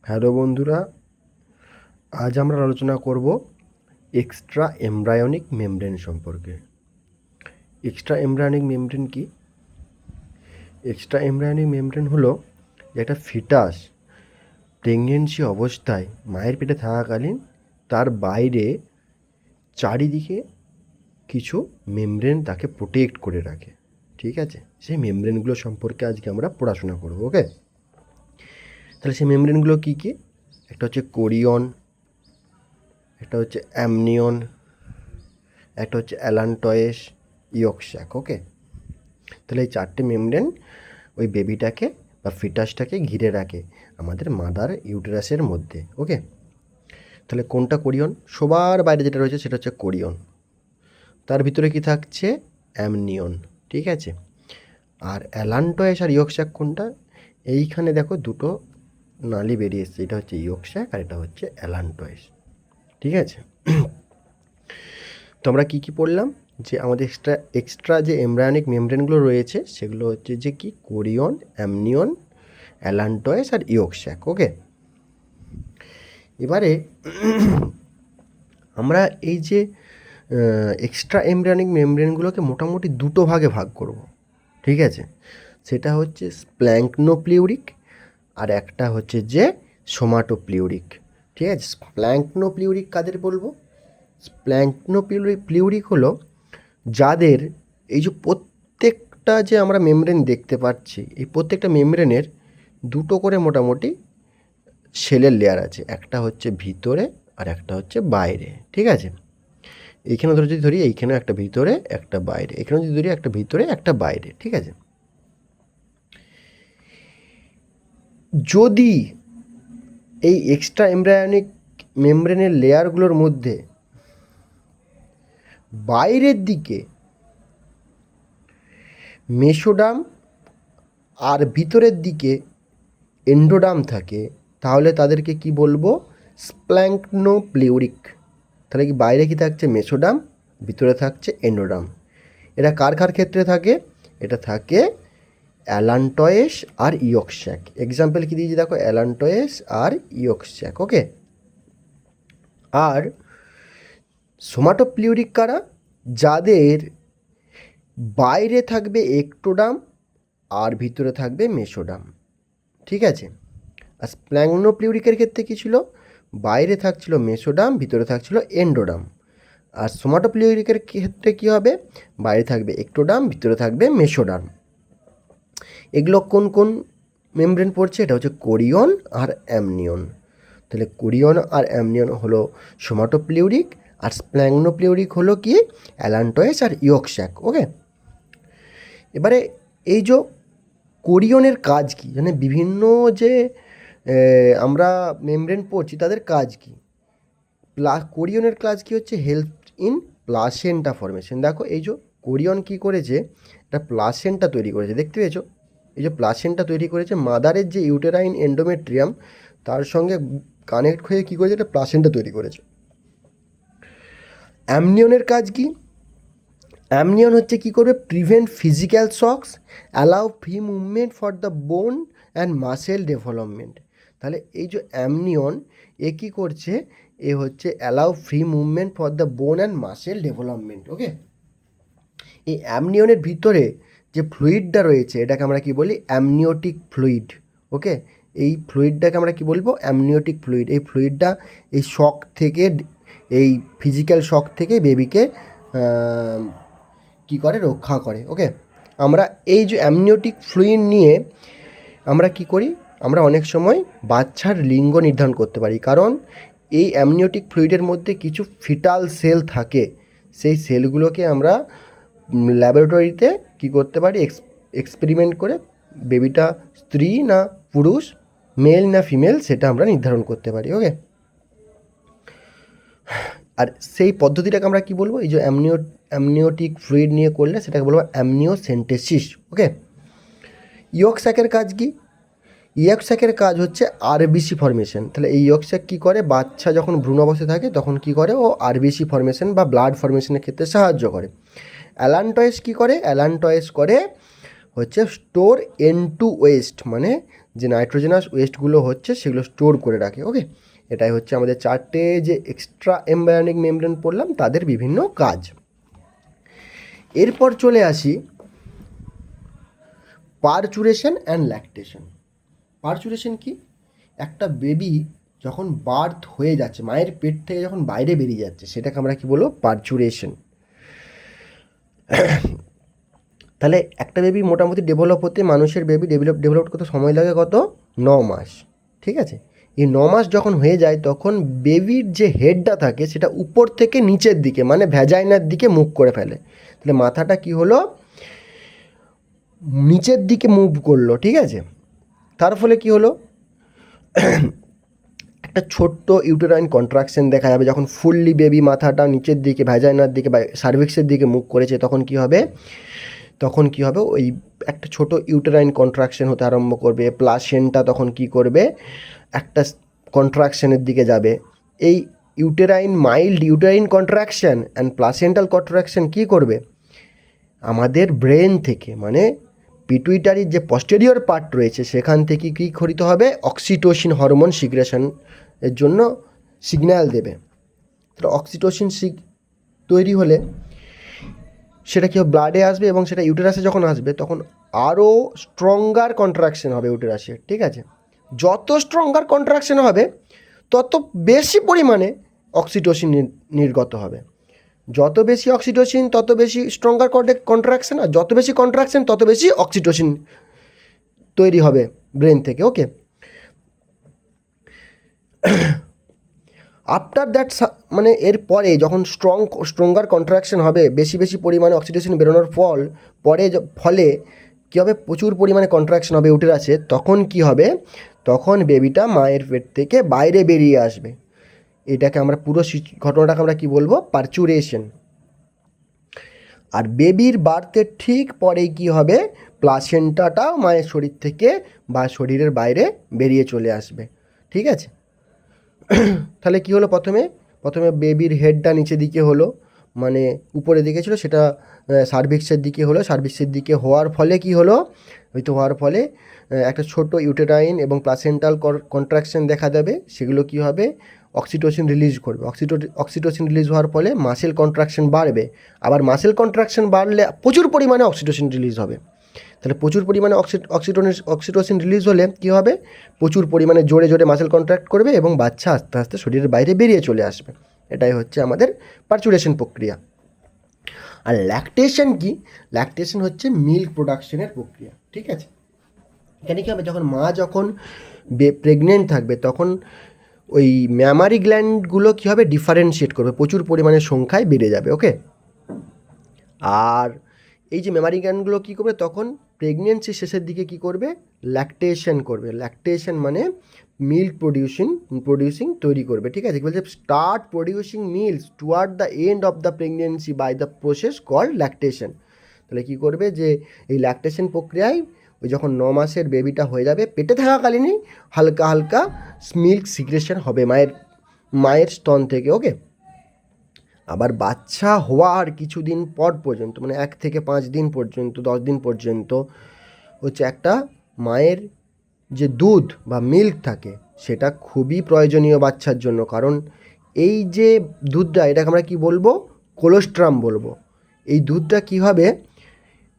Hello বন্ধুরা, আজ আমরা আলোচনা করব এক্সট্রা এমব্রায়োনিক মেমব্রেন সম্পর্কে। এক্সট্রা এমব্রায়োনিক মেমব্রেন কি? এক্সট্রা এমব্রায়োনিক মেমব্রেন হলো যে একটা ফিটাস প্রেগনেন্সি অবস্থায় মায়ের পেটে থাকাকালীন তার বাইরে চারিদিকে কিছু মেমব্রেন তাকে প্রোটেক্ট করে রাখে। ঠিক আছে, সেই মেমব্রেনগুলো সম্পর্কে আজকে আমরা পড়াশোনা করব। ওকে, তাহলে সেই মেমব্রেনগুলো কী কী? একটা হচ্ছে কোরিয়ন, একটা হচ্ছে অ্যামনিয়ন, একটা হচ্ছে অ্যালান্টয়েস, ইয়কস্যাক। ওকে, তাহলে এই চারটে মেমব্রেন ওই বেবিটাকে বা ফিটাসটাকে ঘিরে রাখে আমাদের মাদার ইউটেরাসের মধ্যে। ওকে, তাহলে কোনটা কোরিয়ন? সবার বাইরে যেটা রয়েছে সেটা হচ্ছে কোরিয়ন। তার ভিতরে কি থাকছে? অ্যামনিয়ন। ঠিক আছে, আর অ্যালান্টয়েস আর ইয়কস্যাক কোনটা? এইখানে দেখো দুটো নালি বেরিয়ে এসছে, এটা হচ্ছে ইয়কস্যাক আর এটা হচ্ছে অ্যালান্টয়েস। ঠিক আছে, তো আমরা কী কী পড়লাম? যে আমাদের এক্সট্রা যে এমব্রায়োনিক মেমব্রেনগুলো রয়েছে সেগুলো হচ্ছে যে কি কোরিয়ন, অ্যামনিয়ন, অ্যালান্টয়েস আর ইয়কস্যাক। ওকে, এবারে আমরা এই যে এক্সট্রা এমব্রায়োনিক মেমব্রেনগুলোকে মোটামুটি দুটো ভাগে ভাগ করব। ঠিক আছে, সেটা হচ্ছে স্প্ল্যাঙ্কনোপ্লিউরিক আর একটা হচ্ছে যে সোমাটোপ্লিউরিক। ঠিক আছে, স্প্ল্যাঙ্কনোপ্লিউরিক কাদের বলবো? প্লিউরিক হলো যাদের এই যে প্রত্যেকটা যে আমরা মেমব্রেন দেখতে পাচ্ছি, এই প্রত্যেকটা মেমব্রেনের দুটো করে মোটামুটি সেলের লেয়ার আছে, একটা হচ্ছে ভিতরে আর একটা হচ্ছে বাইরে। ঠিক আছে, এইখানে ধরো যদি ধরি এইখানে একটা ভিতরে একটা বাইরে, এখানে যদি ধরি একটা ভিতরে একটা বাইরে। ঠিক আছে, যদি এই এক্সট্রা এমব্রায়োনিক মেমব্রেনের লেয়ারগুলোর মধ্যে বাইরের দিকে মেসোডাম আর ভিতরের দিকে এন্ডোডাম থাকে, তাহলে তাদেরকে কি বলবো? স্প্ল্যাঙ্কনোপ্লিউরিক। তাহলে কি বাইরে কি থাকছে? মেসোডাম, ভিতরে থাকছে এন্ডোডাম। এটা কার কার ক্ষেত্রে থাকে? এটা থাকে অ্যালান্টয়েস আর ইয়কস্যাক। এক্সাম্পল কি দিয়েছি দেখো, অ্যালান্টয়েস আর ইয়কস্যাক। ওকে, আর সোমাটোপ্লিউরিক কারা? যাদের বাইরে থাকবে একটোডাম আর ভিতরে থাকবে মেসোডাম। ঠিক আছে, আর স্প্ল্যাঙ্কনোপ্লিউরিকের ক্ষেত্রে কী ছিল? বাইরে থাকছিল মেসোডাম, ভিতরে থাকছিল এন্ডোডাম। আর সোমাটোপ্লিউরিকের ক্ষেত্রে কী হবে? বাইরে থাকবে একটোডাম, ভিতরে থাকবে মেসোডাম। এগুলো কোন কোন মেমব্রেন পড়ছে? এটা হচ্ছে কোরিয়ন আর অ্যামনিয়ন। তাহলে কোরিয়ন আর অ্যামনিয়ন হলো সোমাটোপ্লিউরিক, আর স্প্ল্যাঙ্কনোপ্লিউরিক হলো কি? অ্যালান্টয়েস আর ইয়কস্যাক। ওকে, এবারে এই যে কোরিয়নের কাজ কী, মানে বিভিন্ন যে আমরা মেমব্রেন পড়ছি তাদের কাজ কী? কোরিয়নের কাজ কী হচ্ছে? Help in placenta formation. দেখো এই যে কোরিয়ন কী করেছে, একটা প্লাসেন্টা তৈরি করেছে, দেখতে পেয়েছো? এই যে প্লাসেন্টা তৈরি করেছে মাদারের যে ইউটেরাইন এন্ডোমেট্রিয়াম তার সঙ্গে কানেক্ট হয়ে কী করেছে? একটা প্লাসেন্টা তৈরি করেছে। অ্যামনিয়নের কাজ কী? অ্যামনিয়ন হচ্ছে কী করবে? Prevent physical shocks, allow free movement for the bone and muscle development. তাহলে এই যে অ্যামনিয়ন, এ কী করছে? এ হচ্ছে allow free movement for the bone and muscle development. Okay, এই অ্যামনিয়নের ভিতরে যে ফ্লুইডটা রয়েছে এটাকে আমরা কি বলি? Amniotic fluid. ওকে, এই ফ্লুইডটাকে আমরা কি বলবো? Amniotic fluid. এই ফ্লুইডটা এই শক থেকে, এই ফিজিক্যাল শক থেকে বেবিকে কী করে? রক্ষা করে। ওকে, আমরা এই যে অ্যামনিওটিক ফ্লুইড নিয়ে আমরা কি করি? আমরা অনেক সময় বাচ্চার লিঙ্গ নির্ধারণ করতে পারি, কারণ এই অ্যামনিওটিক ফ্লুইডের মধ্যে কিছু ফিটাল সেল থাকে। সেই সেলগুলোকে আমরা ল্যাবরেটরিতে কী করতে পারি? এক্সপেরিমেন্ট করে বেবিটা স্ত্রী না পুরুষ, মেল না ফিমেল, সেটা আমরা নির্ধারণ করতে পারি। ওকে, আর সেই পদ্ধতিটাকে আমরা কি বলবো? এই যে অ্যামনিওটিক ফ্লুইড নিয়ে করলে সেটাকে বলবো অ্যামনিওসেন্টেসিস। ওকে, ইয়কস্যাকের কাজ কি? ইয়কস্যাকের কাজ হচ্ছে আরবিসি ফর্মেশন। তাহলে এই ইয়কস্যাক কী করে? বাচ্চা যখন ভ্রূণ অবস্থায় থাকে তখন কী করে? ও আরবিসি ফর্মেশন বা ব্লাড ফর্মেশনের ক্ষেত্রে সাহায্য করে। অ্যালান্টয়েস কী করে? অ্যালান্টয়েস করে হচ্ছে স্টোর এন টু ওয়েস্ট, মানে যে নাইট্রোজেনাস ওয়েস্টগুলো হচ্ছে সেগুলো স্টোর করে রাখে। ওকে, এটাই হচ্ছে আমাদের 4টে যে এক্সট্রা এমব্রায়োনিক মেমব্রেন পড়লাম তাদের বিভিন্ন কাজ। এরপর চলে আসি পারচুরেশন অ্যান্ড ল্যাকটেশন। পারচুরেশন কি? একটা বেবি যখন বার্থ হয়ে যাচ্ছে, মায়ের পেট থেকে যখন বাইরে বেরিয়ে যাচ্ছে, সেটাকে আমরা কি বলবো? পারচুরেশন। তাহলে একটা বেবি মোটামুটি ডেভেলপ হতে, মানুষের বেবি ডেভেলপ করতে সময় লাগে কত? 9 মাস। ঠিক আছে, এই 9 মাস যখন হয়ে যায় তখন বেবির যে হেডটা থাকে সেটা উপর থেকে নিচের দিকে মানে ভ্যাজাইনার দিকে মুভ করে ফেলে। তাহলে মাথাটা কি হলো? নিচের দিকে মুভ করলো। ঠিক আছে, তার ফলে কি হলো? একটা ছোট্ট ইউটেরাইন কন্ট্রাকশন দেখা যাবে যখন ফুললি বেবি মাথাটা নিচের দিকে ভ্যাজাইনার দিকে বা সার্ভিক্সের দিকে মুভ করেছে। তখন কি হবে? ওই একটা ছোট ইউটেরাইন কন্ট্রাকশন হতে আরম্ভ করবে। প্লাসেন্টা তখন কি করবে? একটা কন্ট্রাকশনের দিকে যাবে। এই mild uterine contraction and placental contraction কি করবে? আমাদের ব্রেন থেকে মানে পিটুইটারির যে পস্টেরিয়র পার্ট রয়েছে সেখান থেকে কী খরিত হবে? অক্সিটোসিন হরমোন সিক্রেশন এর জন্য সিগন্যাল দেবে। তাহলে অক্সিটোসিন তৈরি হলে সেটা কি ব্লাডে আসবে এবং সেটা ইউটেরাসে যখন আসবে তখন আরও স্ট্রঙ্গার কন্ট্রাকশন হবে ইউটেরাসে। ঠিক আছে, যত স্ট্রঙ্গার কন্ট্রাকশন হবে তত বেশি পরিমাণে অক্সিটোসিন নির্গত হবে। যত বেশি অক্সিটোসিন তত বেশি স্ট্রঙ্গার কন্ট্রাকশন, আর যত বেশি কন্ট্রাকশন তত বেশি অক্সিটোসিন তৈরি হবে ব্রেন থেকে। ওকে, আফটার দ্যাট মানে এরপরে যখন স্ট্রঙ্গার কন্ট্রাকশন হবে, বেশি বেশি পরিমাণে অক্সিটোসিন বেরোনোর ফলে কী হবে? প্রচুর পরিমাণে কন্ট্রাকশন হবে ইউটেরাসে। তখন কি হবে? তখন বেবিটা মায়ের পেট থেকে বাইরে বেরিয়ে আসবে। এটাকে আমরা পুরো ঘটনাটাকে আমরা কি বলবো? পারচুরেশন। আর বেবির বার্থের ঠিক পরেই কি হবে? প্লাসেন্টাটাও মায়ের শরীর থেকে বা শরীরের বাইরে বেরিয়ে চলে আসবে। ঠিক আছে, তাহলে কি হলো? প্রথমে বেবির হেডটা নিচের দিকে হলো, মানে উপরের দিকে ছিল, সেটা সার্ভিক্সের দিকে হলো। সার্ভিক্সের দিকে হওয়ার ফলে কি হলো? হওয়ার ফলে একটা ছোট ইউটেরাইন এবং প্লাসেন্টাল কন্ট্রাকশন দেখা দেবে। সেগুলো কি হবে? অক্সিটোসিন রিলিজ করবে। অক্সিটোসিন রিলিজ হওয়ার ফলে মাসেল কন্ট্রাকশন বাড়বে। আবার মাসেল কন্ট্রাকশন বাড়লে প্রচুর পরিমাণে অক্সিটোসিন রিলিজ হবে। তাহলে প্রচুর পরিমাণে অক্সিটোসিন রিলিজ হলে কী হবে? প্রচুর পরিমাণে জোরে জোরে মাসেল কন্ট্রাক্ট করবে এবং বাচ্চা আস্তে আস্তে শরীরের বাইরে বেরিয়ে চলে আসবে। এটাই হচ্ছে আমাদের পারচুরেশন প্রক্রিয়া। আর ল্যাকটেশন কি? ল্যাকটেশন হচ্ছে মিল্ক প্রোডাকশনের প্রক্রিয়া। ঠিক আছে, এখানে কী হবে? যখন প্রেগনেন্ট থাকবে তখন ওই ম্যামারি গ্ল্যান্ডগুলো কী হবে? ডিফারেন্সিয়েট করবে, প্রচুর পরিমাণে সংখ্যায় বেড়ে যাবে। ওকে, আর এই যে মেমারি গ্ল্যান্ডগুলো কী করবে? তখন প্রেগনেন্সির শেষের দিকে কী করবে? ল্যাকটেশন করবে। ল্যাকটেশন মানে মিল্ক প্রডিউসিং তৈরি করবে। ঠিক আছে, বলছে start producing milk toward the end of the pregnancy by the process called lactation. তাহলে কী করবে? যে এই ল্যাকটেশন প্রক্রিয়ায় ওই যখন 9 মাসের বেবিটা হয়ে যাবে, পেটে থাকাকালীনই হালকা হালকা মিল্ক সিক্রেশন হবে মায়ের স্তন থেকে। ওকে, আবার বাচ্চা হওয়ার কিছুদিন পর পর্যন্ত মানে 1 থেকে 5 দিন পর্যন্ত 10 দিন পর্যন্ত হচ্ছে একটা মায়ের যে দুধ বা মিল্ক থাকে সেটা খুবই প্রয়োজনীয় বাচ্চার জন্য। কারণ এই যে দুধটা, এটাকে আমরা কি বলবো? কোলোস্ট্রাম বলবো। এই দুধটা কী হবে?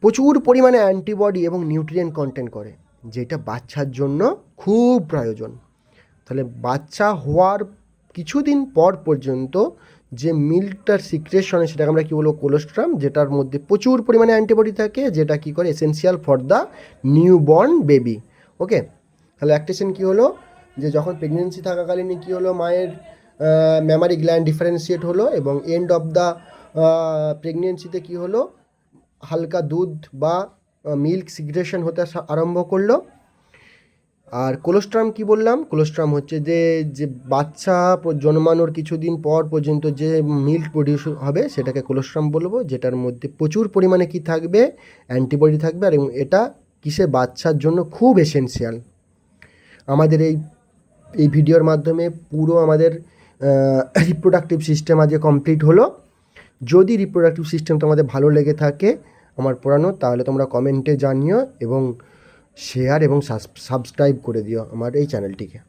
প্রচুর পরিমাণে অ্যান্টিবডি এবং নিউট্রিয়েন্ট কন্টেন্ট করে, যেটা বাচ্চার জন্য খুব প্রয়োজন। তাহলে বাচ্চা হওয়ার কিছুদিন পর পর্যন্ত যে মিল্কটার সিক্রেশনে সেটাকে আমরা কী বলবো? কোলোস্ট্রাম, যেটার মধ্যে প্রচুর পরিমাণে অ্যান্টিবডি থাকে, যেটা কী করে? Essential for the newborn baby. Okay, তাহলে ল্যাকটেশন কী হলো? যে যখন প্রেগনেন্সি থাকাকালীন কী হলো? মায়ের ম্যামারি গ্ল্যান্ড ডিফারেন্সিয়েট হলো এবং এন্ড অফ দ্য প্রেগনেন্সিতে কী হলো? হালকা দুধ বা মিল্ক সিক্রেশন হতে আরম্ভ করলো। আর কোলোস্ট্রাম কি বললাম? কোলোস্ট্রাম হচ্ছে যে বাচ্চা জন্মানোর কিছুদিন পর পর্যন্ত যে মিল্ক প্রডিউস হবে সেটাকে কোলোস্ট্রাম বলবো, যেটার মধ্যে প্রচুর পরিমাণে কি থাকবে? অ্যান্টিবডি থাকবে। আর এবং এটা কিসে? বাচ্চার জন্য খুব এসেনশিয়াল। আমাদের এই ভিডিওর মাধ্যমে পুরো আমাদের রিপ্রোডাক্টিভ সিস্টেম আজকে কমপ্লিট হলো। যদি রিপ্রোডাক্টিভ সিস্টেম তোমাদের ভালো লেগে থাকে আমার পড়ানো, তাহলে তোমরা কমেন্টে জানিও এবং শেয়ার এবং সাবস্ক্রাইব করে দিও আমার এই চ্যানেলটিকে।